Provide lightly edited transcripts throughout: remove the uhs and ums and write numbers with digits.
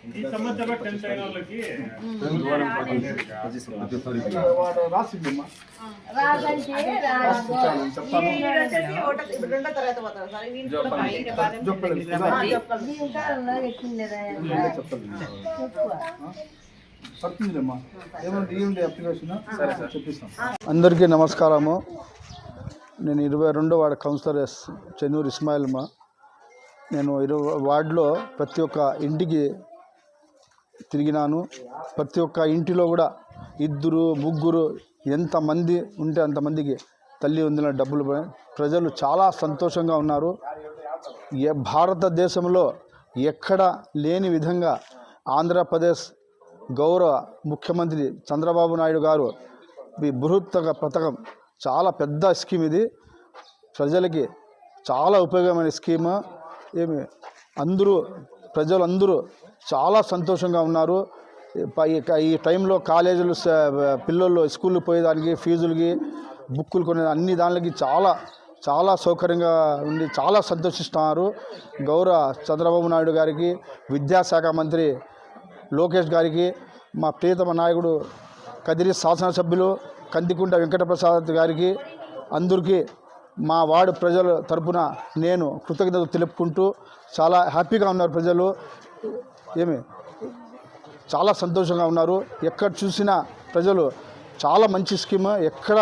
ఈ సంవత్సరం 10th అయిన వాళ్ళకి అందరికీ నమస్కారము. నేను 22వ వార్డు కౌన్సిలర్ చెన్నూరు ఇస్మాయిల్మా. నేను వార్డులో ప్రతి ఒక్క ఇంటికి తిరిగినాను. ప్రతి ఒక్క ఇంటిలో కూడా 2 3 ఎంతమంది ఉంటే అంతమందికి తల్లి వందల డబ్బులు ప్రజలు చాలా సంతోషంగా ఉన్నారు. భారతదేశంలో ఎక్కడ లేని విధంగా ఆంధ్రప్రదేశ్ గౌరవ ముఖ్యమంత్రి చంద్రబాబు నాయుడు గారు ఈ బృహత్తర పథకం చాలా పెద్ద స్కీమ్. ఇది ప్రజలకి చాలా ఉపయోగమైన స్కీమ్. ప్రజలందరూ చాలా సంతోషంగా ఉన్నారు. ఈ టైంలో కాలేజీలు పిల్లలు స్కూల్కి పోయేదానికి ఫీజులకి బుక్కులు కొనే అన్ని దానికి చాలా సౌకర్యంగా ఉండి చాలా సంతోషిస్తున్నారు. గౌరవ చంద్రబాబు నాయుడు గారికి, విద్యాశాఖ మంత్రి లోకేష్ గారికి, మా ప్రియతమ నాయకుడు కదిరి శాసనసభ్యులు కందికుంట వెంకటప్రసాద్ గారికి, అందరికీ మా వార్డు ప్రజల తరపున నేను కృతజ్ఞతలు తెలుపుకుంటూ చాలా హ్యాపీగా ఉన్నారు. ప్రజలు చాలా సంతోషంగా ఉన్నారు. ఎక్కడ చూసినా ప్రజలు చాలా మంచి స్కీమ్. ఎక్కడ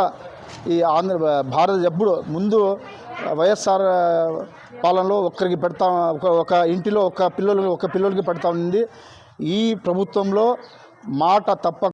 ఈ భారత ఎప్పుడు ముందు వైఎస్ఆర్ పాలనలో ఒక్కరికి పెడతా, ఒక ఇంటిలో ఒక పిల్లలకి పెడతా ఉంది. ఈ ప్రభుత్వంలో మాట తప్ప